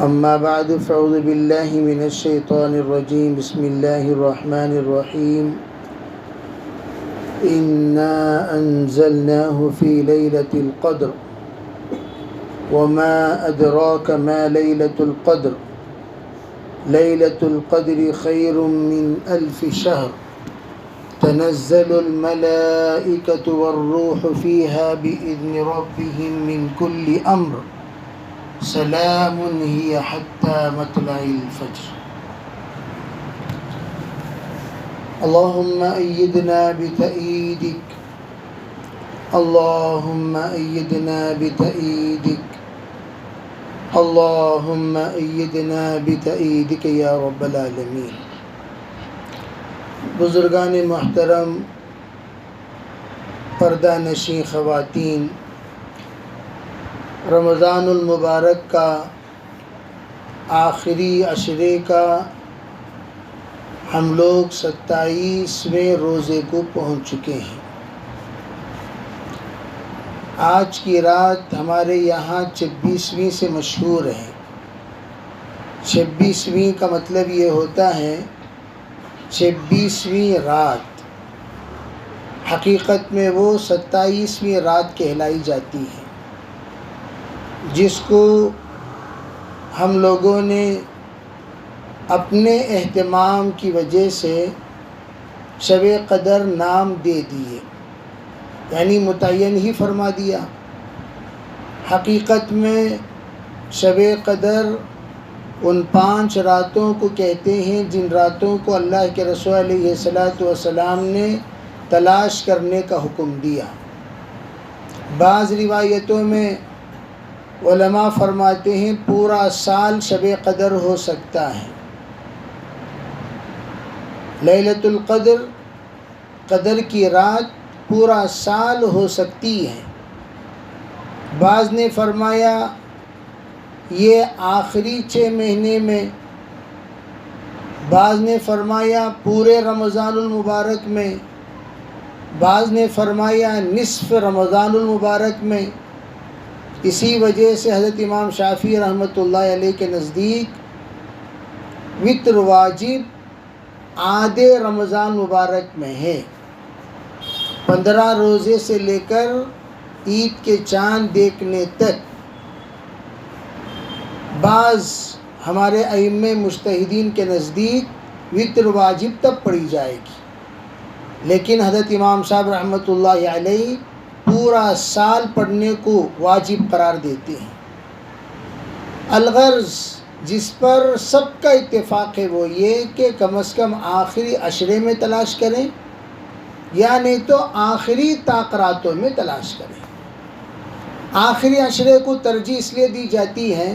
أما بعد فأعوذ بالله من الشيطان الرجيم بسم الله الرحمن الرحيم إنا أنزلناه في ليلة القدر وما أدراك ما ليلة القدر ليلة القدر خير من 1000 شهر تنزل الملائكة والروح فيها بإذن ربهم من كل أمر سلام هي حتى مطلع الفجر اللهم أيدنا بتأييدك اللهم أيدنا بتأييدك اللهم أيدنا بتأييدك یا رب العالمین۔ بزرگان محترم، پردہ نشین خواتین، رمضان المبارک کا آخری عشرے کا ہم لوگ 27ویں روزے کو پہنچ چکے ہیں۔ آج کی رات ہمارے یہاں 26ویں سے مشہور ہے۔ 26ویں کا مطلب یہ ہوتا ہے 26ویں رات، حقیقت میں وہ 27ویں رات کہلائی جاتی ہے، جس کو ہم لوگوں نے اپنے اہتمام کی وجہ سے شب قدر نام دے دیے، یعنی متعین ہی فرما دیا۔ حقیقت میں شب قدر ان 5 راتوں کو کہتے ہیں جن راتوں کو اللہ کے رسول علیہ السلام نے تلاش کرنے کا حکم دیا۔ بعض روایتوں میں علماء فرماتے ہیں پورا سال شب قدر ہو سکتا ہے۔ لیلۃ القدر، قدر کی رات پورا سال ہو سکتی ہے۔ بعض نے فرمایا یہ آخری 6 مہینے میں، بعض نے فرمایا پورے رمضان المبارک میں، بعض نے فرمایا نصف رمضان المبارک میں۔ اسی وجہ سے حضرت امام شافعی رحمۃ اللہ علیہ کے نزدیک وتر واجب آدھے رمضان مبارک میں ہے، 15 روزے سے لے کر عید کے چاند دیکھنے تک۔ بعض ہمارے ائمہ مجتہدین کے نزدیک وتر واجب تب پڑھی جائے گی، لیکن حضرت امام صاحب رحمۃ اللہ علیہ پورا سال پڑھنے کو واجب قرار دیتے ہیں۔ الغرض جس پر سب کا اتفاق ہے وہ یہ کہ کم از کم آخری عشرے میں تلاش کریں، یا نہیں تو آخری تاقراتوں میں تلاش کریں۔ آخری عشرے کو ترجیح اس لیے دی جاتی ہے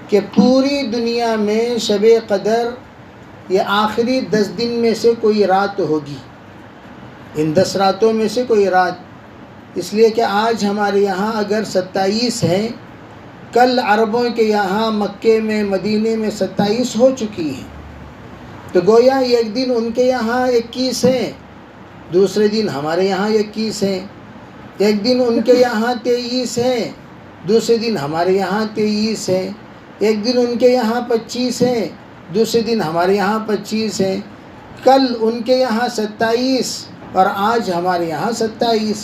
کہ پوری دنیا میں شب قدر یہ آخری 10 دن میں سے کوئی رات ہوگی، ان 10 راتوں میں سے کوئی رات، اس لیے کہ آج ہمارے یہاں اگر 27 ہے، کل عربوں کے یہاں مکے میں مدینے میں 27 ہو چکی ہے، تو گویا ایک دن ان کے یہاں 21 ہے، دوسرے دن ہمارے یہاں 21 ہے، ایک دن ان کے یہاں 23 ہے، دوسرے دن ہمارے یہاں 23 ہے، ایک دن ان کے یہاں 25 ہے، دوسرے دن ہمارے یہاں 25 ہے، کل ان کے یہاں 27 اور آج ہمارے یہاں 27،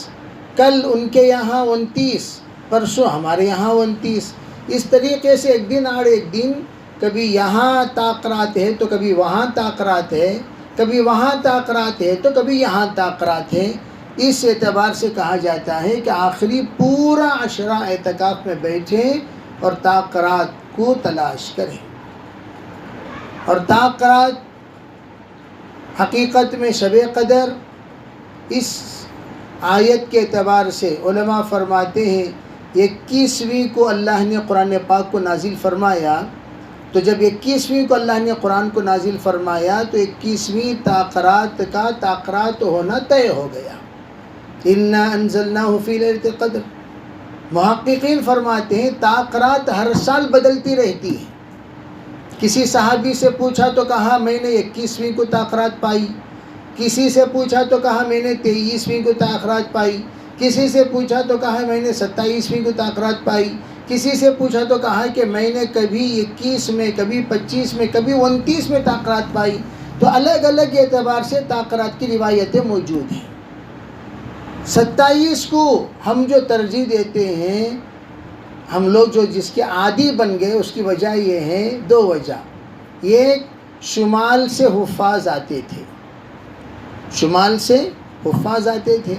کل ان کے یہاں 29، پرسوں ہمارے یہاں 29۔ اس طریقے سے ایک دن آڑ ایک دن، کبھی یہاں تاقرات ہے تو کبھی وہاں تاقرات ہے، کبھی وہاں تاقرات ہے تو کبھی یہاں تاقرات ہے۔ اس اعتبار سے کہا جاتا ہے کہ آخری پورا عشرہ اعتکاف میں بیٹھیں اور تاقرات کو تلاش کریں۔ اور تاقرات حقیقت میں شب قدر اس آیت کے اعتبار سے علماء فرماتے ہیں 21ویں کو اللہ نے قرآن پاک کو نازل فرمایا، تو جب 21ویں کو اللہ نے قرآن کو نازل فرمایا تو 21ویں تاقرات کا تاقرات ہونا طے ہو گیا۔ انا انزلناہ فی لیلۃ القدر۔ محققین فرماتے ہیں تاقرات ہر سال بدلتی رہتی ہے۔ کسی صحابی سے پوچھا تو کہا میں نے 21ویں کو تاقرات پائی، کسی سے پوچھا تو کہا میں نے 23ویں کو تاخرات پائی، کسی سے پوچھا تو کہا میں نے 27ویں کو تاخرات پائی، کسی سے پوچھا تو کہا کہ میں نے کبھی 21 میں، کبھی 25 میں، کبھی 29 میں تاخیرات پائی. تو الگ الگ اعتبار سے تاخیرات کی روایتیں موجود ہیں. 27 کو ہم جو ترجیح دیتے ہیں، ہم لوگ جو جس کے عادی بن گئے، اس کی وجہ یہ ہے، 2 وجہ. ایک، شمال سے حفاظ آتے تھے، شمال سے حفاظ آتے تھے،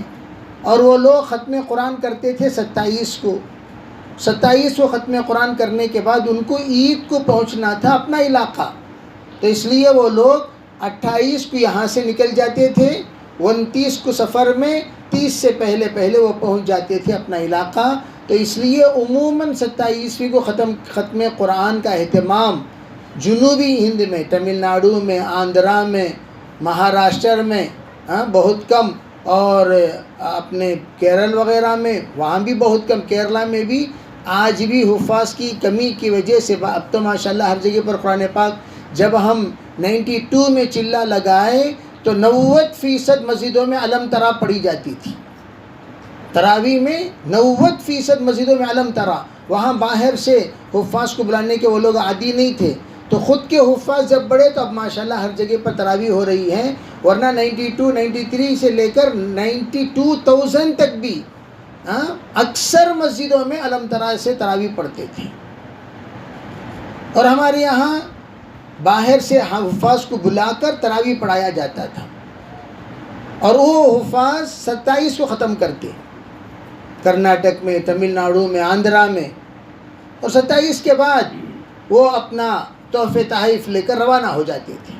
اور وہ لوگ ختم قرآن کرتے تھے 27 کو. 27 کو ختم قرآن کرنے کے بعد ان کو عید کو پہنچنا تھا اپنا علاقہ، تو اس لیے وہ لوگ 28 کو یہاں سے نکل جاتے تھے، 29 کو سفر میں، 30 سے پہلے وہ پہنچ جاتے تھے اپنا علاقہ. تو اس لیے عموماً 27ویں کو ختم قرآن کا اہتمام جنوبی ہند میں، تمل ناڈو میں، آندھرا میں، مہاراشٹر میں بہت کم، اور اپنے کیرل وغیرہ میں وہاں بھی بہت کم. کیرلا میں بھی آج بھی حفاظ کی کمی کی وجہ سے اب تو ماشاءاللہ ہر جگہ پر قرآن پاک، جب ہم 92 میں چلہ لگائے تو 90% مسجدوں میں علم ترا پڑھی جاتی تھی. تراویح میں 90% مسجدوں میں علم ترا. وہاں باہر سے حفاظ کو بلانے کے وہ لوگ عادی نہیں تھے، تو خود کے حفاظ جب بڑھے تو اب ماشاءاللہ ہر جگہ پر تراویح ہو رہی ہے. ورنہ 92 93 سے لے کر 92,000 تک بھی اکثر مسجدوں میں علم ترا سے تراویح پڑھتے تھے. اور ہمارے یہاں باہر سے حفاظ کو بلا کر تراویح پڑھایا جاتا تھا، اور وہ حفاظ 27 کو ختم کرتے، کرناٹک میں، تمل ناڈو میں، آندھرا میں، اور 27 کے بعد وہ اپنا تحفے تحائف لے کر روانہ ہو جاتے تھے.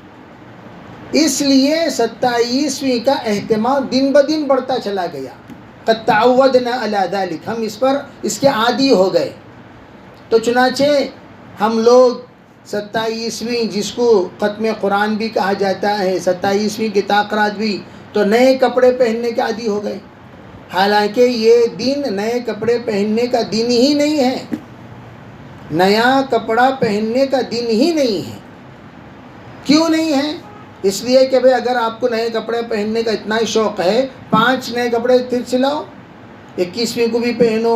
اس لیے 27ویں کا اہتمام دن بدن بڑھتا چلا گیا. قد تعودنا علی ذلک، ہم اس کے عادی ہو گئے. تو چنانچہ ہم لوگ 27ویں، جس کو ختم قرآن بھی کہا جاتا ہے، 27ویں کی تاخیرات بھی، تو نئے کپڑے پہننے کے عادی ہو گئے. حالانکہ یہ دن نئے کپڑے پہننے کا دن ہی نہیں ہے، نیا کپڑا پہننے کا دن ہی نہیں ہے. کیوں نہیں ہے؟ اس لیے کہ بھئی اگر آپ کو نئے کپڑے پہننے کا اتنا ہی شوق ہے، 5 نئے کپڑے پھر سلاؤ، 21ویں کو بھی پہنو،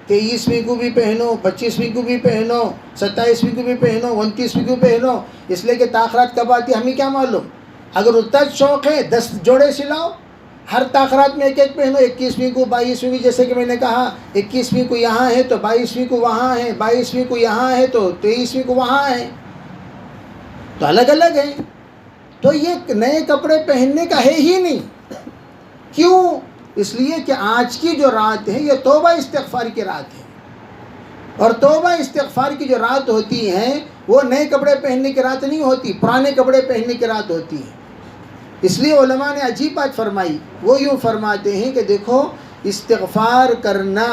23ویں کو بھی پہنو، 25ویں کو بھی پہنو، 27ویں کو بھی پہنو، 29ویں کو پہنو. اس لیے کہ تاخیرات کب آتی ہے ہمیں کیا معلوم. اگر اتنا شوق ہے 10 جوڑے سلاؤ، ہر تاخیرات میں ایک ایک پہنو. 21ویں کو، 22ویں کو، جیسے کہ میں نے کہا 21ویں کو یہاں ہے تو 22ویں کو وہاں ہے، 22ویں کو یہاں ہے تو 23ویں کو وہاں ہے، تو الگ الگ ہیں. تو یہ نئے کپڑے پہننے کا ہے ہی نہیں. کیوں؟ اس لیے کہ آج کی جو رات ہے یہ توبہ استغفار کی رات ہے، اور توبہ استغفار کی جو رات ہوتی ہیں وہ نئے کپڑے پہننے کی رات نہیں ہوتی، پرانے کپڑے پہننے کی رات ہوتی ہے. اس لیے علماء نے عجیب بات فرمائی. وہ یوں فرماتے ہیں کہ دیکھو، استغفار کرنا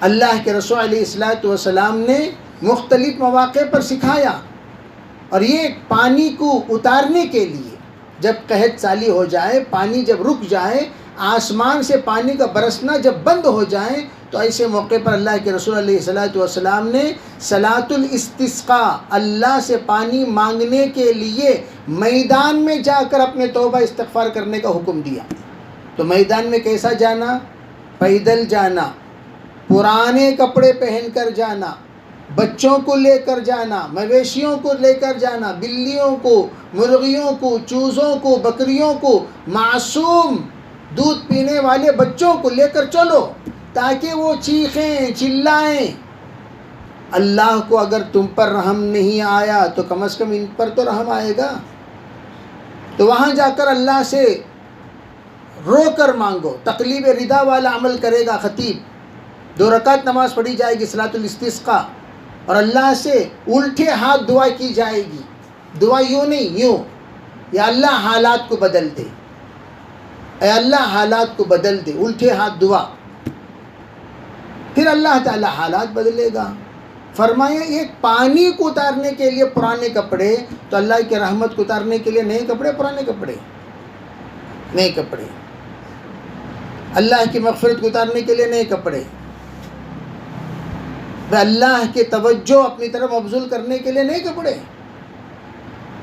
اللہ کے رسول علیہ السلام نے مختلف مواقع پر سکھایا، اور یہ پانی کو اتارنے کے لیے، جب قحط سالی ہو جائے، پانی جب رک جائے، آسمان سے پانی کا برسنا جب بند ہو جائے، تو ایسے موقع پر اللہ کے رسول علیہ السلام نے صلاۃ الاستسقاء، اللہ سے پانی مانگنے کے لیے میدان میں جا کر اپنے توبہ استغفار کرنے کا حکم دیا. تو میدان میں کیسا جانا؟ پیدل جانا، پرانے کپڑے پہن کر جانا، بچوں کو لے کر جانا، مویشیوں کو لے کر جانا، بلیوں کو، مرغیوں کو، چوزوں کو، بکریوں کو، معصوم دودھ پینے والے بچوں کو لے کر چلو، تاکہ وہ چیخیں چلائیں. اللہ کو اگر تم پر رحم نہیں آیا تو کم از کم ان پر تو رحم آئے گا. تو وہاں جا کر اللہ سے رو کر مانگو. تقلیب ردا والا عمل کرے گا خطیب. 2 رکعت نماز پڑھی جائے گی صلاۃ الاستسقاء، اور اللہ سے الٹے ہاتھ دعا کی جائے گی. دعا یوں نہیں، یوں، یا اللہ حالات کو بدل دے، اے اللہ حالات کو بدل دے، الٹے ہاتھ دعا. پھر اللہ تعالی حالات بدلے گا. فرمایا ایک پانی کو اتارنے کے لیے پرانے کپڑے، تو اللہ کی رحمت کو اتارنے کے لیے نئے کپڑے، پرانے کپڑے، نئے کپڑے. اللہ کی مغفرت کو اتارنے کے لیے نئے کپڑے، اللہ کے توجہ اپنی طرف مبذول کرنے کے لیے نئے کپڑے.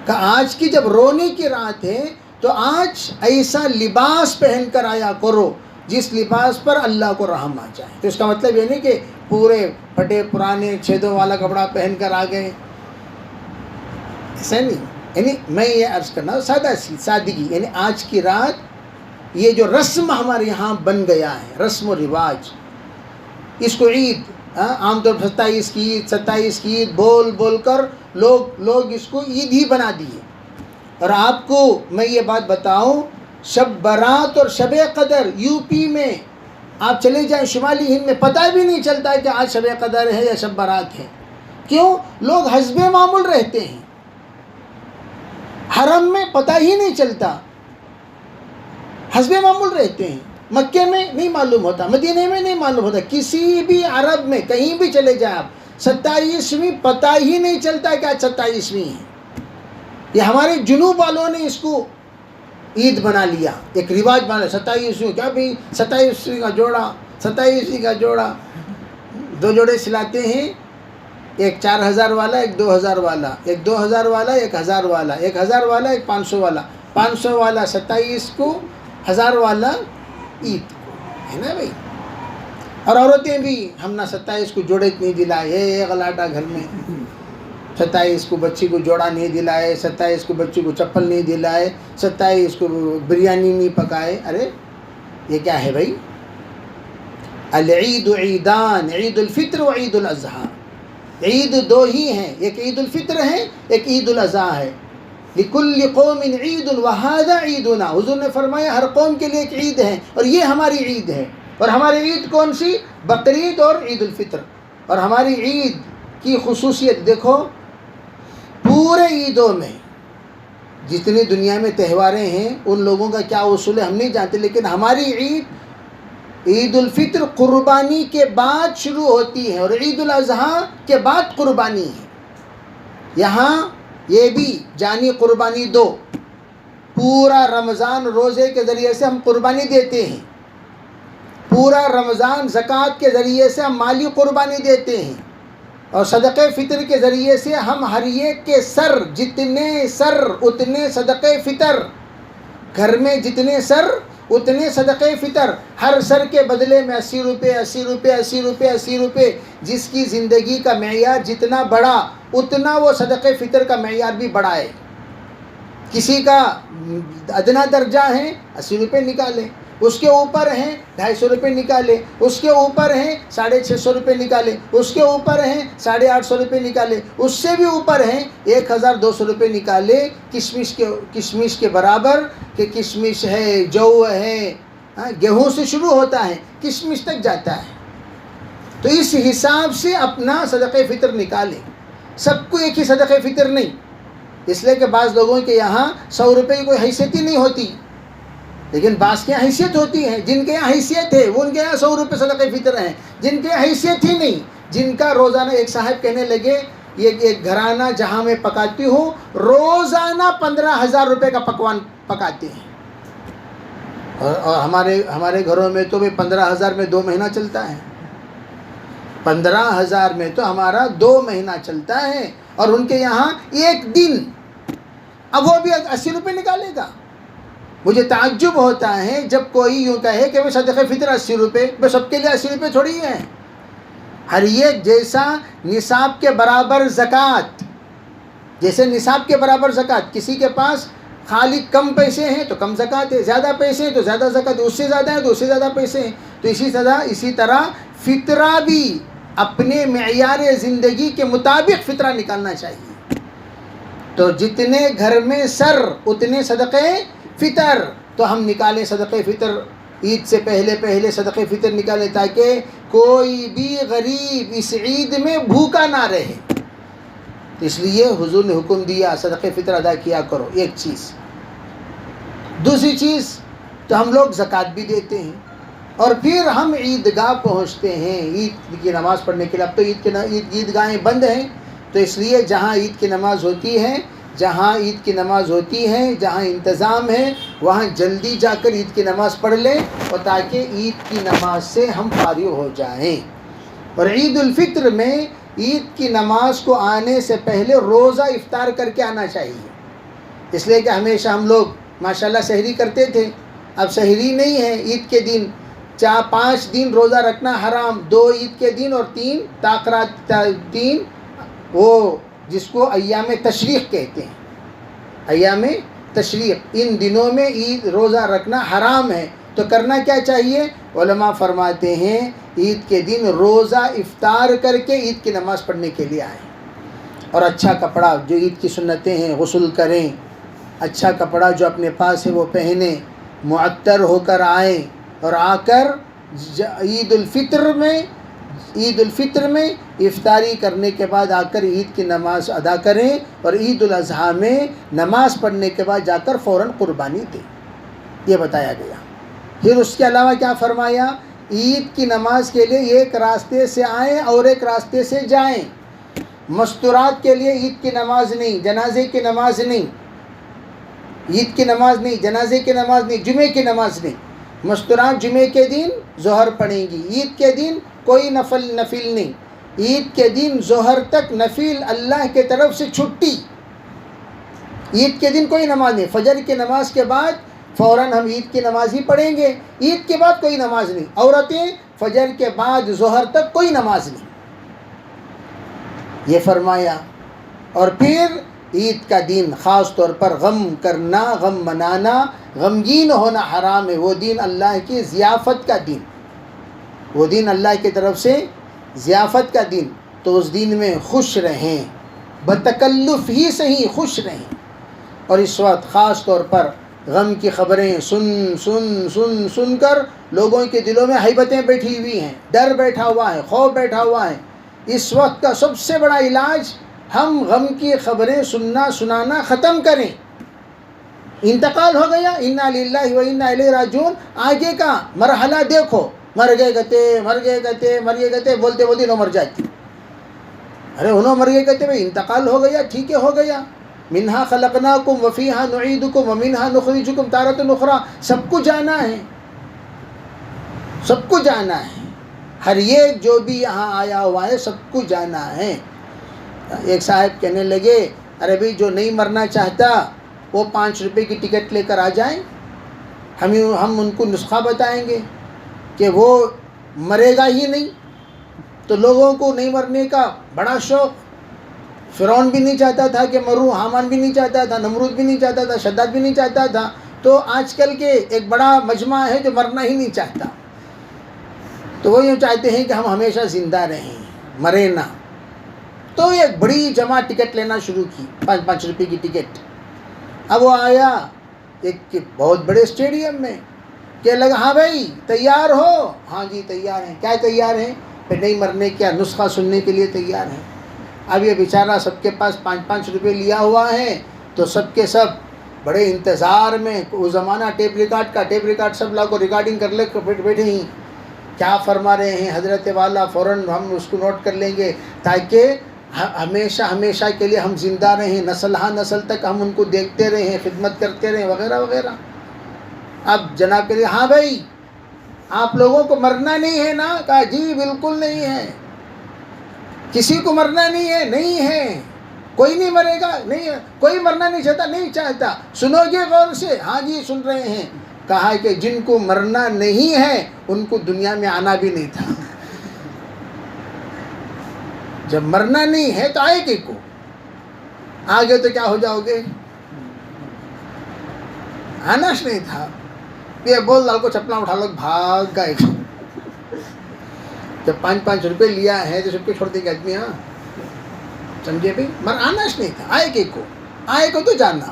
کہ آج کی جب رونے کی رات ہے تو آج ایسا لباس پہن کر آیا کرو جس لباس پر اللہ کو رحم آ جائے. تو اس کا مطلب یہ نہیں کہ پورے پھٹے پرانے چھیدوں والا کپڑا پہن کر آ گئے، ایسا نہیں. یعنی میں یہ عرض کرنا سادگی، یعنی آج کی رات یہ جو رسم ہمارے یہاں بن گیا ہے، رسم و رواج، اس کو عید، عام طور پر 27 کی عید، 27 کی عید بول بول کر لوگ اس کو عید ہی بنا دیے. اور آپ کو میں یہ بات بتاؤں، شب برات اور شب قدر یو پی میں آپ چلے جائیں، شمالی ہند میں پتہ بھی نہیں چلتا ہے کہ آج شب قدر ہے یا شب برات ہے. کیوں؟ لوگ حسب معمول رہتے ہیں. حرم میں پتہ ہی نہیں چلتا، حسب معمول رہتے ہیں. مکے میں نہیں معلوم ہوتا، مدینے میں نہیں معلوم ہوتا، کسی بھی عرب میں کہیں بھی چلے جائیں آپ، 27ویں پتہ ہی نہیں چلتا کہ آج 27ویں ہے. یہ ہمارے جنوب والوں نے اس کو عید بنا لیا، ایک رواج بنا لیا. 27ویں کیا بھائی، 27ویں کا جوڑا، 27ویں کا جوڑا، 2 جوڑے سلاتے ہیں، ایک 4000 والا، ایک 2000 والا، ایک 2000 والا، ایک 1000 والا، ایک 1000 والا، ایک 500 والا، 500 والا 27 کو، 1000 والا عید کو، ہے نا بھائی. اور عورتیں بھی، ہم نہ 27 کو جوڑے نہیں دلائے، یہ غلاٹا گھر میں، 27 کو بچی کو جوڑا نہیں دلائے، 27 کو بچی کو چپل نہیں دلائے، 27 کو بریانی نہیں پکائے. ارے یہ کیا ہے بھائی؟ العید عیدان، عید الفطر و عید الاضحیٰ. عید 2 ہی ہیں، ایک عید الفطر ہے، ایک عید الاضحیٰ ہے. لکل قوم عید وہذا عیدنا. حضور نے فرمایا ہر قوم کے لیے ایک عید ہے اور یہ ہماری عید ہے. اور ہماری عید کون سی؟ بقرعید اور عید الفطر. اور ہماری عید کی خصوصیت دیکھو، پورے عیدوں میں جتنی دنیا میں تہواریں ہیں ان لوگوں کا کیا اصول ہے ہم نہیں جانتے، لیکن ہماری عید الفطر قربانی کے بعد شروع ہوتی ہے اور عید الاضحیٰ کے بعد قربانی ہے. یہاں یہ بھی جانی قربانی دو، پورا رمضان روزے کے ذریعے سے ہم قربانی دیتے ہیں، پورا رمضان زکوٰۃ کے ذریعے سے ہم مالی قربانی دیتے ہیں، اور صدقہ فطر کے ذریعے سے ہم ہر ایک کے سر، جتنے سر اتنے صدقہ فطر، گھر میں جتنے سر اتنے صدقہ فطر. ہر سر کے بدلے میں 80 روپے 80 روپے 80 روپے 80 روپے. جس کی زندگی کا معیار جتنا بڑا اتنا وہ صدقہ فطر کا معیار بھی بڑا ہے. کسی کا ادنا درجہ ہے 80 روپے نکالے، اس کے اوپر ہیں 250 روپے نکالے، اس کے اوپر ہیں 650 روپے نکالے، اس کے اوپر ہیں 850 روپے نکالے، اس سے بھی اوپر ہیں 1200 روپے نکالے. کشمش کے برابر، کہ کشمش ہے، جو ہے، گیہوں سے شروع ہوتا ہے کشمش تک جاتا ہے. تو اس حساب سے اپنا صدقہ فطر نکالیں. سب کو ایک ہی صدقہ فطر نہیں، اس لیے کہ بعض لوگوں کے یہاں 100 روپے کی کوئی حیثیت ہی نہیں ہوتی، لیکن بعض کے یہاں حیثیت ہوتی ہے. جن کے یہاں حیثیت ہے وہ ان کے یہاں 100 روپے صدقہ فطر ہیں. جن کے یہاں حیثیت ہی نہیں، جن کا روزانہ، ایک صاحب کہنے لگے یہ ایک گھرانہ جہاں میں پکاتی ہوں روزانہ 15,000 روپے کا پکوان پکاتے ہیں. اور ہمارے گھروں میں تو 15,000 میں 2 مہینہ چلتا ہے. 15,000 میں تو ہمارا 2 مہینہ چلتا ہے، اور ان کے یہاں ایک دن. اب وہ بھی 80 روپے نکالے گا. مجھے تعجب ہوتا ہے جب کوئی یوں کہے کہ وہ صدقہ فطر 80 روپے، بس سب کے لیے 80 روپے تھوڑی ہے. ہر ایک جیسا نصاب کے برابر زکوٰۃ، جیسے نصاب کے برابر زکوٰۃ. کسی کے پاس خالی کم پیسے ہیں تو کم زکوٰۃ ہے، زیادہ پیسے ہیں تو زیادہ زکوٰۃ ہے، اس سے زیادہ ہیں تو اس سے زیادہ پیسے ہیں. تو اسی طرح فطرہ بھی اپنے معیار زندگی کے مطابق فطرہ نکالنا چاہیے. تو جتنے گھر میں سر اتنے صدقہ فطر. تو ہم نکالیں صدقہ فطر، عید سے پہلے صدقہ فطر نکالیں، تاکہ کوئی بھی غریب اس عید میں بھوکا نہ رہے. اس لیے حضور نے حکم دیا صدقہ فطر ادا کیا کرو. ایک چیز. دوسری چیز، تو ہم لوگ زکوٰۃ بھی دیتے ہیں، اور پھر ہم عیدگاہ پہنچتے ہیں عید کی نماز پڑھنے کے لیے. اب تو عیدگاہیں بند ہیں، تو اس لیے جہاں عید کی نماز ہوتی ہے، جہاں انتظام ہے، وہاں جلدی جا کر عید کی نماز پڑھ لیں، اور تاکہ عید کی نماز سے ہم فارغ ہو جائیں. اور عید الفطر میں عید کی نماز کو آنے سے پہلے روزہ افطار کر کے آنا چاہیے. اس لیے کہ ہمیشہ ہم لوگ ماشاءاللہ سحری کرتے تھے، اب سحری نہیں ہے عید کے دن، 5 دن روزہ رکھنا حرام، 2 عید کے دن اور 3 تاخرات، 3 وہ جس کو ایام تشریق کہتے ہیں، ایام تشریق، ان دنوں میں عید روزہ رکھنا حرام ہے۔ تو کرنا کیا چاہیے؟ علماء فرماتے ہیں عید کے دن روزہ افطار کر کے عید کی نماز پڑھنے کے لیے آئیں، اور اچھا کپڑا جو عید کی سنتیں ہیں غسل کریں، اچھا کپڑا جو اپنے پاس ہے وہ پہنیں، معطر ہو کر آئیں، اور آ کر عید الفطر میں افطاری کرنے کے بعد آ کر عید کی نماز ادا کریں، اور عید الاضحیٰ میں نماز پڑھنے کے بعد جا کر فوراً قربانی دیں، یہ بتایا گیا۔ پھر اس کے علاوہ کیا فرمایا؟ عید کی نماز کے لیے ایک راستے سے آئیں اور ایک راستے سے جائیں۔ مستورات کے لیے عید کی نماز نہیں، جنازے کی نماز نہیں، عید کی نماز نہیں، جنازے کی نماز نہیں، جمعے کی نماز نہیں۔ مستورات جمعے کے دن ظہر پڑھیں گی، عید کے دن کوئی نفل نہیں، عید کے دن ظہر تک نفل اللہ کے طرف سے چھٹی، عید کے دن کوئی نماز نہیں، فجر کی نماز کے بعد فوراً ہم عید کی نماز ہی پڑھیں گے، عید کے بعد کوئی نماز نہیں۔ عورتیں فجر کے بعد ظہر تک کوئی نماز نہیں، یہ فرمایا۔ اور پھر عید کا دن خاص طور پر غم کرنا، غم منانا، غمگین ہونا حرام ہے۔ وہ دن اللہ کی ضیافت کا دن، وہ دن اللہ کی طرف سے ضیافت کا دن، تو اس دن میں خوش رہیں، بتکلف ہی صحیح خوش رہیں۔ اور اس وقت خاص طور پر غم کی خبریں سن کر لوگوں کے دلوں میں ہیبتیں بیٹھی ہوئی ہیں، ڈر بیٹھا ہوا ہے، خوف بیٹھا ہوا ہے۔ اس وقت کا سب سے بڑا علاج ہم غم کی خبریں سنانا ختم کریں۔ انتقال ہو گیا، انا للہ و انا الیہ راجعون، آگے کا مرحلہ دیکھو، مر گئے گتے بولتے نو مر جاتی، ارے انہوں مر گئے کہتے بھائی انتقال ہو گیا، ٹھیک ہے ہو گیا، منہا خلقناکم وفیہا نعیدکم ومنہا نخرجکم تارۃ اخری، سب کو جانا ہے، سب کو جانا ہے، ہر ایک جو بھی یہاں آیا ہوا ہے سب کو جانا ہے۔ ایک صاحب کہنے لگے ارے بھائی جو نہیں مرنا چاہتا وہ 5 روپے کی ٹکٹ لے کر آ جائیں، ہم ان کو نسخہ بتائیں گے کہ وہ مرے گا ہی نہیں۔ تو لوگوں کو نہیں مرنے کا بڑا شوق، فرعون بھی نہیں چاہتا تھا کہ مروں، حامان بھی نہیں چاہتا تھا، نمرود بھی نہیں چاہتا تھا، شداد بھی نہیں چاہتا تھا، تو آج کل کے ایک بڑا مجمع ہے جو مرنا ہی نہیں چاہتا، تو وہ یوں چاہتے ہیں کہ ہم ہمیشہ زندہ رہیں، مرے نہ۔ تو ایک بڑی جمع ٹکٹ لینا شروع کی، 5 روپے کی ٹکٹ۔ اب وہ آیا ایک بہت بڑے اسٹیڈیم میں، کہ لگا ہاں بھائی تیار ہو؟ ہاں جی تیار ہیں۔ کیا تیار ہیں؟ پھر نہیں مرنے کیا نسخہ سننے کے لیے تیار ہیں۔ اب یہ بیچارہ سب کے پاس 5 روپے لیا ہوا ہے، تو سب کے سب بڑے انتظار میں، وہ زمانہ ٹیپ ریکارڈ سب لاؤ کو ریکارڈنگ کر لے کر بیٹھے ہی، کیا فرما رہے ہیں حضرت والا، فوراً ہم اس کو نوٹ کر لیں گے تاکہ ہمیشہ کے لیے ہم زندہ رہیں، نسل ہاں نسل تک ہم ان کو دیکھتے رہیں، خدمت کرتے رہیں وغیرہ وغیرہ۔ اب جناب کے ہاں بھائی آپ لوگوں کو مرنا نہیں ہے نا؟ کہا جی بالکل نہیں ہے، کسی کو مرنا نہیں ہے، نہیں ہے، کوئی نہیں مرے گا، نہیں ہے، کوئی مرنا نہیں چاہتا، نہیں چاہتا، سنو گے غور سے؟ ہاں جی سن رہے ہیں۔ کہا کہ جن کو مرنا نہیں ہے ان کو دنیا میں آنا بھی نہیں تھا، جب مرنا نہیں ہے تو آئے کہ کو آگے تو کیا ہو جاؤ گے؟ آناش نہیں تھا، یہ بول لال کو چپلا اٹھا لو بھاگ گئے۔ جب 5 روپے لیا ہے تو سب کو چھوڑ دے گا آدمی، ہاں سمجھے بھائی، مر آناش نہیں تھا، آئے کو تو جانا،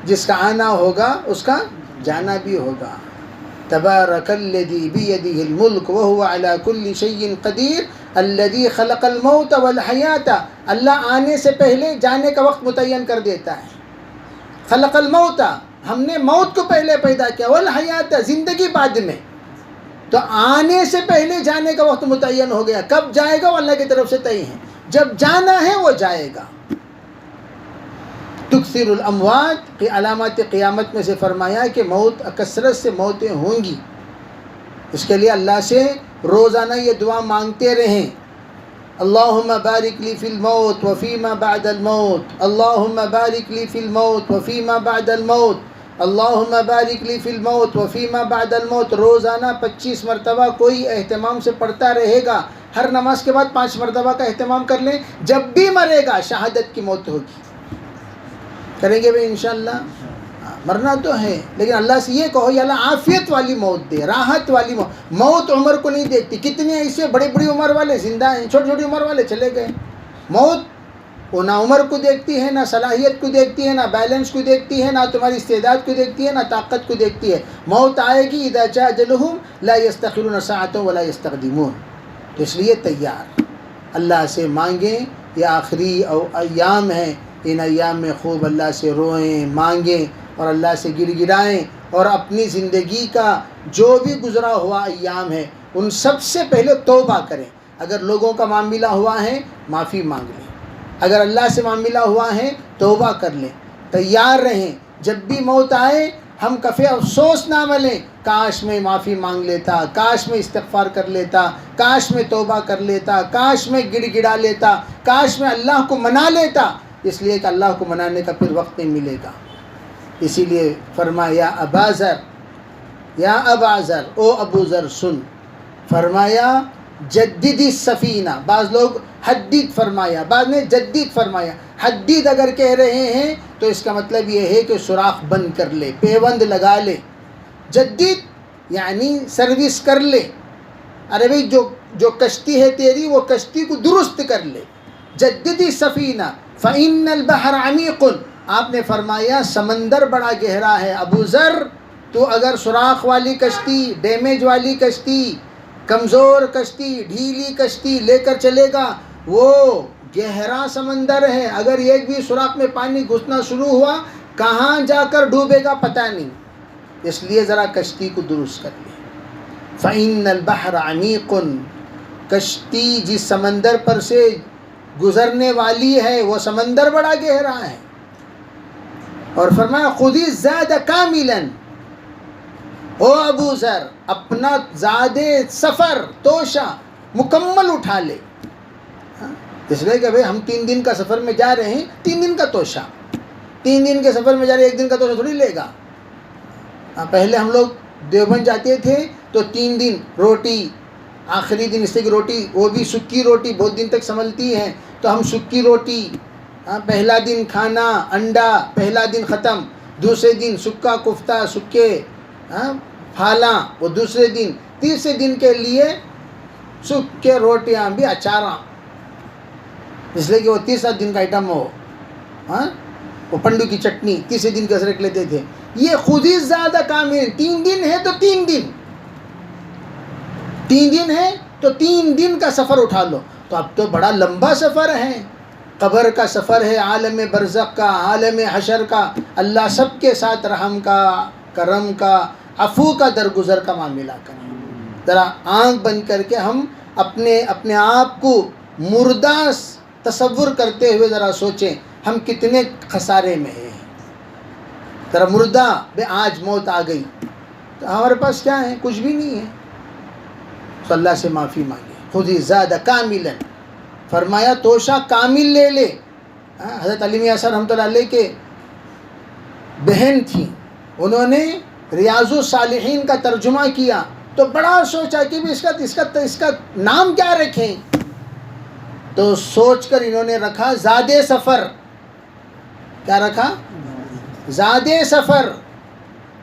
جس کا آنا ہوگا اس کا جانا بھی ہوگا۔ تبارک الذی بیدہ الملک وہو علی کل شیء قدیر الذی خلق الموت والحیات، اللہ آنے سے پہلے جانے کا وقت متعین کر دیتا ہے۔ خلق الموت، ہم نے موت کو پہلے پیدا کیا، والحیات زندگی بعد میں، تو آنے سے پہلے جانے کا وقت متعین ہو گیا، کب جائے گا وہ اللہ کی طرف سے طے ہے، جب جانا ہے وہ جائے گا۔ تکثر الاموات کی علامات قیامت میں سے فرمایا کہ موت کثرت سے موتیں ہوں گی، اس کے لیے اللہ سے روزانہ یہ دعا مانگتے رہیں، اللہم بارک لی فی الموت وفیما بعد الموت، اللہم بارک لی فی الموت وفیما بعد الموت، اللہم بارک لی فی الموت و فیما بعد الموت روزانہ 25 مرتبہ کوئی اہتمام سے پڑھتا رہے گا. ہر نماز کے بعد 5 مرتبہ کا اہتمام کر لیں. جب بھی مرے گا شہادت کی موت ہوگی. کریں گے بھائی انشاءاللہ. مرنا تو ہے لیکن اللہ سے یہ کہو یا اللہ عافیت والی موت دے, راحت والی موت. موت عمر کو نہیں دیکھتی. کتنے ایسے بڑی بڑی عمر والے زندہ ہیں, چھوٹی چھوٹی عمر والے چلے گئے. موت وہ نہ عمر کو دیکھتی ہے, نہ صلاحیت کو دیکھتی ہے, نہ بیلنس کو دیکھتی ہے, نہ تمہاری استعداد کو دیکھتی ہے, نہ طاقت کو دیکھتی ہے. موت آئے گی. اذا جاء اجلهم لا يستخرون ساعة ولا يستقدمون. تو اس لیے تیار اللہ سے مانگیں. یہ آخری ایام ہیں, ان ایام میں خوب اللہ سے روئیں, مانگیں اور اللہ سے گڑ گڑائیں. اور اپنی زندگی کا جو بھی گزرا ہوا ایام ہے ان سب سے پہلے توبہ کریں. اگر لوگوں کا معاملہ ہوا ہے معافی مانگ لیں. اگر اللہ سے معاملہ ہوا ہے توبہ کر لیں. تیار رہیں. جب بھی موت آئے ہم کفے افسوس نہ ملیں. کاش میں معافی مانگ لیتا, کاش میں استغفار کر لیتا, کاش میں توبہ کر لیتا, کاش میں گڑ گڑا لیتا, کاش میں اللہ کو منا لیتا. اس لیے کہ اللہ کو منانے کا پھر وقت نہیں ملے گا. اسی لیے فرمایا ابا ذر, یا ابا ذر, او ابو ذر سن. فرمایا جدید السفینہ. بعض لوگ حدید فرمایا, بعض نے جدید فرمایا. حدید اگر کہہ رہے ہیں تو اس کا مطلب یہ ہے کہ سوراخ بند کر لے, پیوند لگا لے. جدید یعنی سروس کر لے. ارے بھائی جو کشتی ہے تیری وہ کشتی کو درست کر لے. جدید السفینہ فإن البحر عمیق. آپ نے فرمایا سمندر بڑا گہرا ہے. ابو ذر تو اگر سوراخ والی کشتی, ڈیمیج والی کشتی, کمزور کشتی, ڈھیلی کشتی لے کر چلے گا, وہ گہرا سمندر ہے. اگر ایک بھی سوراخ میں پانی گھسنا شروع ہوا کہاں جا کر ڈوبے گا پتہ نہیں. اس لیے ذرا کشتی کو درست کر لیں. فإن البحر عمیق. کشتی جس سمندر پر سے گزرنے والی ہے وہ سمندر بڑا گہرا ہے. اور فرمایا خذ الزاد کاملا. او ابو ذر اپنا زاد سفر توشہ مکمل اٹھا لے. اس لیے کہ بھئی ہم 3 دن کا سفر میں جا رہے ہیں, 3 دن کا توشہ. 3 دن کے سفر میں جا رہے ہیں, 1 دن کا توشہ تھوڑی لے گا. پہلے ہم لوگ دیوبند جاتے تھے تو 3 دن روٹی, آخری دن اس کی روٹی وہ بھی سکی روٹی بہت دن تک سنبھلتی ہے تو ہم سکی روٹی, پہلا دن کھانا انڈا, پہلا دن ختم. دوسرے دن سکا کفتہ, سکے پھالاں, وہ دوسرے دن. تیسرے دن کے لیے سکے روٹیاں بھی اچاراں, اس لیے کہ وہ تیسرا دن کا آئٹم ہو. وہ پنڈو کی چٹنی تیسرے دن کا رکھ لیتے تھے. یہ خود ہی زیادہ کامل. 3 دن ہے تو 3 دن, 3 دن ہے تو 3 دن کا سفر اٹھا لو. تو اب تو بڑا لمبا سفر ہے. قبر کا سفر ہے, عالم برزخ کا, عالم حشر کا. اللہ سب کے ساتھ رحم کا, کرم کا, عفو کا, درگزر کا معاملہ کریں. ذرا آنکھ بند کر کے ہم اپنے آپ کو مردہ تصور کرتے ہوئے ذرا سوچیں ہم کتنے خسارے میں ہیں. ذرا مردہ بے آج موت آ گئی تو ہمارے پاس کیا ہے؟ کچھ بھی نہیں ہے. تو اللہ سے معافی مانگے. خود زاد کاملا. فرمایا توشہ کامل لے لے. حضرت علی میاں صاحب رحمۃ اللہ علیہ کے بہن تھیں, انہوں نے ریاض الصالحین کا ترجمہ کیا تو بڑا سوچا کہ اس کا نام کیا رکھیں. تو سوچ کر انہوں نے رکھا زاد سفر. کیا رکھا؟ زاد سفر.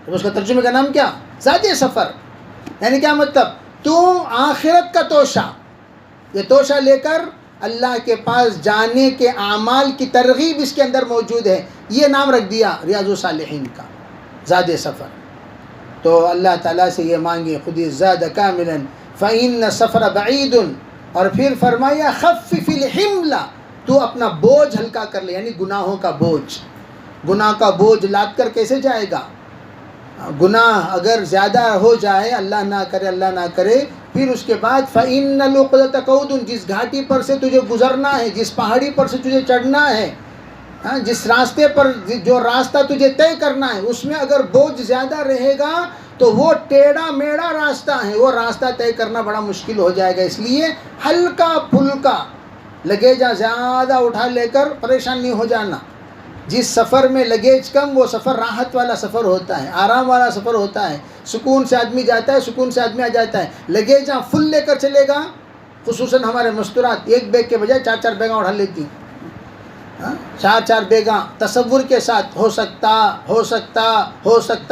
اس کا ترجمے کا نام کیا؟ زاد سفر. یعنی کیا مطلب؟ تو آخرت کا توشہ, یہ توشہ لے کر اللہ کے پاس جانے کے اعمال کی ترغیب اس کے اندر موجود ہے. یہ نام رکھ دیا ریاض الصالحین کا, زاد سفر. تو اللہ تعالیٰ سے یہ مانگے خود الزاد کاملا فإن السفر بعید. اور پھر فرمایا خفف الحمل. تو اپنا بوجھ ہلکا کر لے, یعنی گناہوں کا بوجھ. گناہ کا بوجھ لاد کر کیسے جائے گا؟ گناہ اگر زیادہ ہو جائے, اللہ نہ کرے, اللہ نہ کرے, پھر اس کے بعد فإن العقدة قود. جس گھاٹی پر سے تجھے گزرنا ہے, جس پہاڑی پر سے تجھے چڑھنا ہے, جس راستے پر جو راستہ تجھے طے کرنا ہے, اس میں اگر بوجھ زیادہ رہے گا تو وہ ٹیڑھا میڑھا راستہ ہے, وہ راستہ طے کرنا بڑا مشکل ہو جائے گا. اس لیے ہلکا پھلکا لگے جا, زیادہ اٹھا لے کر پریشان نہیں ہو جانا. جس سفر میں لگیج کم وہ سفر راحت والا سفر ہوتا ہے، آرام والا سفر ہوتا ہے، سکون سے آدمی جاتا ہے، سکون سے آدمی آ جاتا ہے۔ لگیج جہاں فل لے کر چلے گا، خصوصاً ہمارے مستورات ایک بیگ کے بجائے 4 بیگاں اٹھا لیتی، 4 بیگاں تصور کے ساتھ ہو سکتا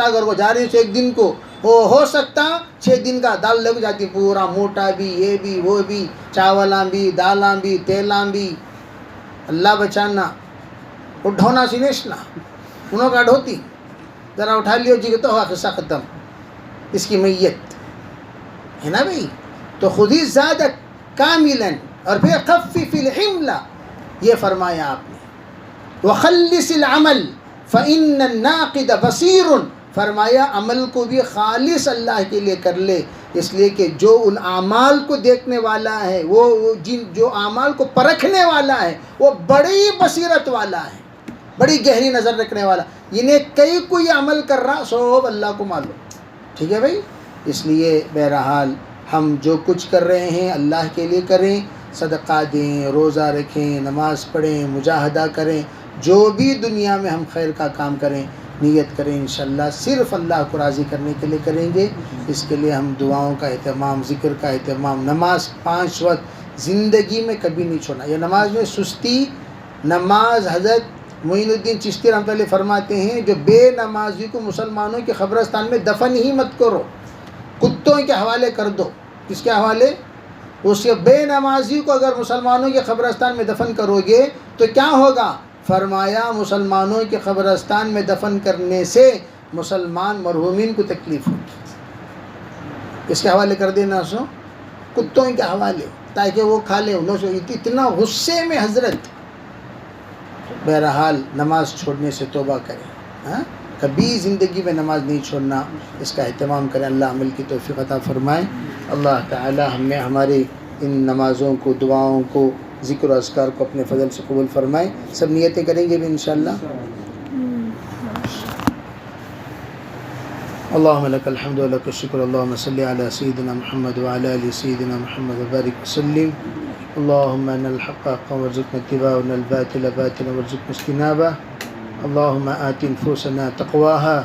اگر وہ جا رہی ہے ایک دن کو ہو سکتا 6 دن کا دال لگ جاتی، پورا موٹا بھی، یہ بھی وہ بھی، چاولاں بھی، دالاں بھی، تیلاں بھی، اللہ بچانا اٹھونا سنیشنا انہوں کا ڈھوتی ذرا اٹھا لیو جی تو ہوا قصہ ختم، اس کی میت ہے نا بھائی۔ تو خودی زادہ کاملا، اور پھر خفف الحمل یہ فرمایا آپ نے، وخلص العمل فإن الناقد بصیر، فرمایا عمل کو بھی خالص اللہ کے لیے کر لے، اس لیے کہ جو ان اعمال کو دیکھنے والا ہے، وہ جو اعمال کو پرکھنے والا ہے وہ بڑی بصیرت والا ہے، بڑی گہری نظر رکھنے والا، انہیں کئی کوئی عمل کر رہا سو اللہ کو معلوم، ٹھیک ہے بھائی۔ اس لیے بہرحال ہم جو کچھ کر رہے ہیں اللہ کے لیے کریں، صدقہ دیں، روزہ رکھیں، نماز پڑھیں، مجاہدہ کریں، جو بھی دنیا میں ہم خیر کا کام کریں نیت کریں انشاءاللہ صرف اللہ کو راضی کرنے کے لیے کریں گے۔ اس کے لیے ہم دعاؤں کا اہتمام، ذکر کا اہتمام، نماز 5 وقت زندگی میں کبھی نہیں چھوڑنا۔ یہ نماز میں سستی، نماز حضرت معین الدین چشتی رحمۃ اللہ فرماتے ہیں جو بے نمازی کو مسلمانوں کے قبرستان میں دفن ہی مت کرو، کتوں کے حوالے کر دو۔ کس کے حوالے؟ اس کے بے نمازی کو اگر مسلمانوں کے قبرستان میں دفن کرو گے تو کیا ہوگا؟ فرمایا مسلمانوں کے قبرستان میں دفن کرنے سے مسلمان مرحومین کو تکلیف ہوگی۔ اس کے حوالے کر دینا سو کتوں کے حوالے، تاکہ وہ کھا لیں انہوں سے۔ اتنا غصے میں حضرت، بہرحال نماز چھوڑنے سے توبہ کریں، کبھی زندگی میں نماز نہیں چھوڑنا، اس کا اہتمام کریں۔ اللہ عمل کی توفیق عطا فرمائے۔ اللہ تعالی ہمیں ہمارے ان نمازوں کو، دعاؤں کو، ذکر و اذکار کو اپنے فضل سے قبول فرمائے۔ سب نیتیں کریں گے بھی انشاءاللہ۔ اللہم لک الحمد و لک الشکر، اللہم صلی علی سیدنا محمد وعلی آل سیدنا محمد وبارک وسلم۔ اللہم ان الحق حقا وارزقنا اتباعہ وان الباطل باطلا وارزقنا اجتنابہ۔ اللہم آت نفوسنا تقواہا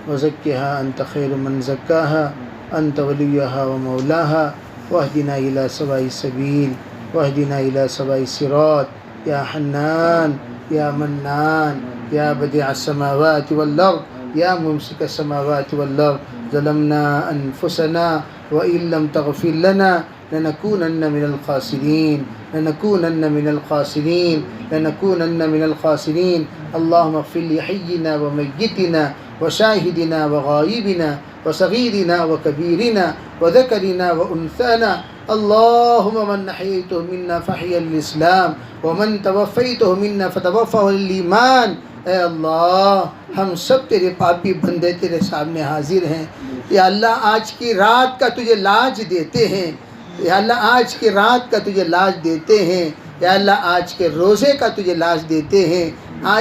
وزکھا انت خیر من زکاہا انت ولیہا ومولاہا واہدنا الی سواء السبیل واہدنا الی سواء الصراط یا حنان یا منان یا بدیع السماوات والارض یا ممسک السماوات والارض ظلمنا انفسنا وان لم تغفر لنا لنكونن من الخاسرين لنكونن من الخاسرين لنكونن من الخاسرين اللهم اغفر لحينا وميتنا وشاهدنا وغائبنا وصغيرنا وكبيرنا وذكرنا وأنثانا اللهم من أحييته منا فأحيا الإسلام ومن توفيته منا فتوفه الإيمان۔ اے اللہ ہم سب تیرے پاپی بندے تیرے سامنے حاضر ہیں، یا اللہ آج کی رات کا تجھے لاج دیتے ہیں، یا اللہ آج کی رات کا تجھے لاج دیتے ہیں، یا اللہ آج کے روزے کا تجھے لاج دیتے ہیں،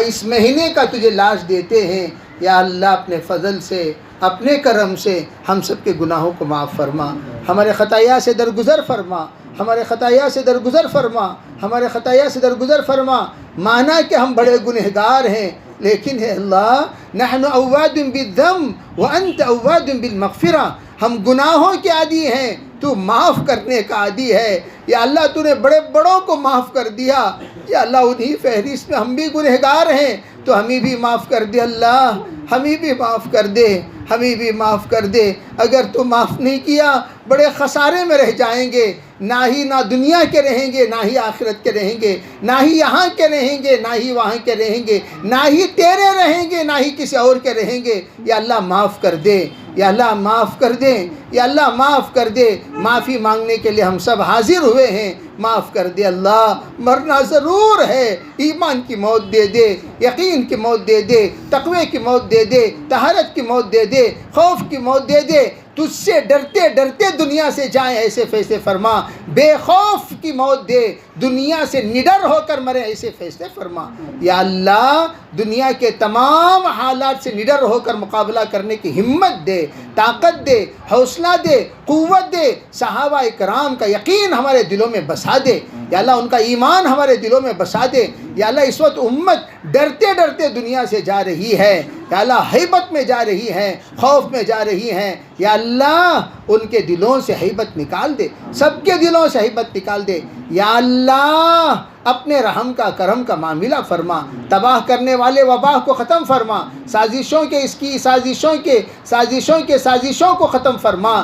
اس مہینے کا تجھے لاج دیتے ہیں۔ یا اللہ اپنے فضل سے، اپنے کرم سے ہم سب کے گناہوں کو معاف فرما، ہمارے خطایا سے درگزر فرما، ہمارے خطایا سے درگزر فرما، ہمارے خطایا سے درگزر فرما۔ مانا کہ ہم بڑے گنہگار ہیں، لیکن ہے اللہ نحن اواد بالذنب وانت اواد بالمغفرہ، ہم گناہوں کے عادی ہیں، تو معاف کرنے کا عادی ہے۔ یا اللہ تو نے بڑے بڑوں کو معاف کر دیا، یا اللہ انہی فہرست میں ہم بھی گنہگار ہیں، تو ہمیں بھی معاف کر دے اللہ، ہمیں بھی معاف کر دے، ہمیں بھی معاف کر دے۔ اگر تو معاف نہیں کیا بڑے خسارے میں رہ جائیں گے، نہ دنیا کے رہیں گے، نہ ہی آخرت کے رہیں گے، نہ ہی یہاں کے رہیں گے، نہ ہی وہاں کے رہیں گے، نہ ہی تیرے رہیں گے، نہ ہی کسی اور کے رہیں گے۔ یا اللہ معاف کر دے، یا اللہ معاف کر دے، یا اللہ معاف کر دے۔ معافی مانگنے کے لیے ہم سب حاضر ہوئے ہیں، معاف کر دے اللہ۔ مرنا ضرور ہے، ایمان کی موت دے دے، یقین کی موت دے دے، تقوی کی موت دے دے، طہارت کی موت دے دے، خوف کی موت دے دے۔ تجھ سے ڈرتے ڈرتے دنیا سے جائیں ایسے فیصلے فرما، بے خوف کی موت دے، دنیا سے نڈر ہو کر مرے، ایسے فیصلے فرما۔ یا اللہ دنیا کے تمام حالات سے نڈر ہو کر مقابلہ کرنے کی ہمت دے، طاقت دے، حوصلہ دے، قوت دے۔ صحابہ اکرام کا یقین ہمارے دلوں میں بسا دے یا اللہ، ان کا ایمان ہمارے دلوں میں بسا دے یا اللہ۔ اس وقت امت ڈرتے ڈرتے دنیا سے جا رہی ہے یا اللہ، ہیبت میں جا رہی ہے، خوف میں جا رہی ہے یا اللہ، ان کے دلوں سے ہیبت نکال دے، سب کے دلوں سے ہیبت نکال دے یا اللہ۔ اپنے رحم کا کرم کا معاملہ فرما، تباہ کرنے والے وبا کو ختم فرما، سازشوں کے سازشوں کو ختم فرما،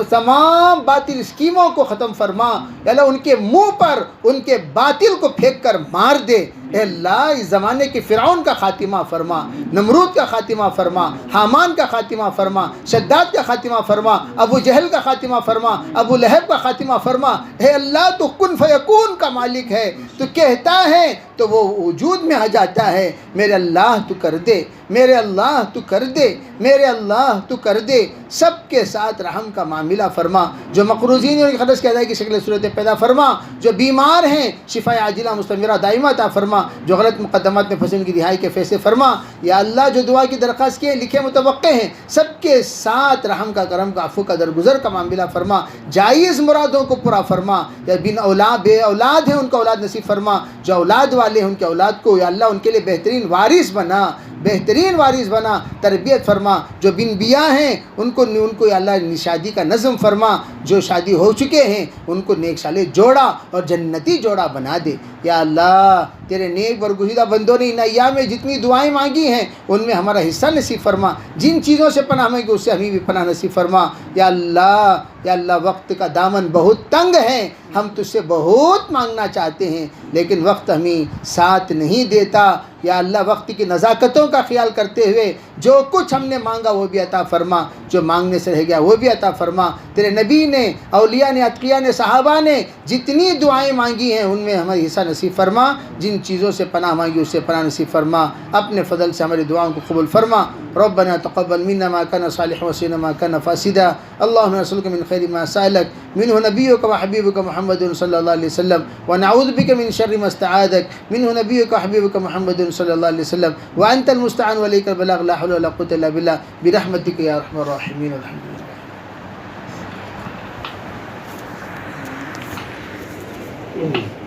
تمام باطل اسکیموں کو ختم فرما یا اللہ۔ ان کے منہ پر ان کے باطل کو پھینک کر مار دے اے اللہ۔ اس زمانے کے فرعون کا خاتمہ فرما، نمرود کا خاتمہ فرما، حامان کا خاتمہ فرما، شداد کا خاتمہ فرما، ابو جہل کا خاتمہ فرما، ابو لہب کا خاتمہ فرما اے اللہ۔ تو کن فیکون کا مالک ہے، تو کہتا ہے تو وہ وجود میں آ جاتا ہے۔ میرے اللہ تو کر دے، میرے اللہ تو کر دے، میرے اللہ تو کر دے۔ سب کے ساتھ رحم کا معاملہ فرما، جو مقروضین ہیں ان کی خلاص کی ادائیگی کی شکل صورت پیدا فرما، جو بیمار ہیں شفا عاجلہ مستمرہ دائمہ عطا فرما، جو غلط مقدمات میں پھنسے ان کی رہائی کے فیصلے فرما یا اللہ۔ جو دعا کی درخواست کیے لکھے متوقع ہیں سب کے ساتھ رحم کا کرم کا عفو کا درگزر کا معاملہ فرما، جائز مرادوں کو پورا فرما یا بن اولاد بے اولاد ہیں ان کو اولاد نصیب فرما، جو اولاد والے ہیں ان کے اولاد کو یا اللہ ان کے لیے بہترین وارث بنا، بہترین وارث بنا، تربیت فرما۔ جو بن بیاہ ہیں ان کو یا اللہ شادی کا نظم فرما، جو شادی ہو چکے ہیں ان کو نیک صالح جوڑا اور جنتی جوڑا بنا دے یا اللہ۔ تیرے نیک برگزیدہ بندوں نے ان ایام میں جتنی دعائیں مانگی ہیں ان میں ہمارا حصہ نصیب فرما، جن چیزوں سے پناہ مانگی اس سے ہمیں بھی پناہ نصیب فرما یا اللہ۔ یا اللہ وقت کا دامن بہت تنگ ہے، ہم تجھ سے بہت مانگنا چاہتے ہیں لیکن وقت ہمیں ساتھ نہیں دیتا یا اللہ۔ وقت کی نزاکتوں کا خیال کرتے ہوئے جو کچھ ہم نے مانگا وہ بھی عطا فرما، جو مانگنے سے رہ گیا وہ بھی عطا فرما۔ تیرے نبی نے، اولیاء نے، اتقیاء نے، صحابہ نے جتنی دعائیں مانگی ہیں ان میں ہمیں حصہ نصیب فرما، جن چیزوں سے پناہ مانگی اس سے پناہ نصیب فرما، اپنے فضل سے ہماری دعاؤں کو قبول فرما۔ ربنا تقبل منا ما كان صالحا وسنا ما كان فاسدا، اللهم نسألك من خير ما سألك منه نبيك وحبيبك محمد صلى الله عليه وسلم، ونعوذ بك من شر ما استعاذك منه نبيك وحبيبك محمد صلى الله عليه وسلم، وأنت المستعان وإليك البلاغ، لا حول ولا قوة إلا بالله، برحمتك يا أرحم الراحمين، الحمد لله۔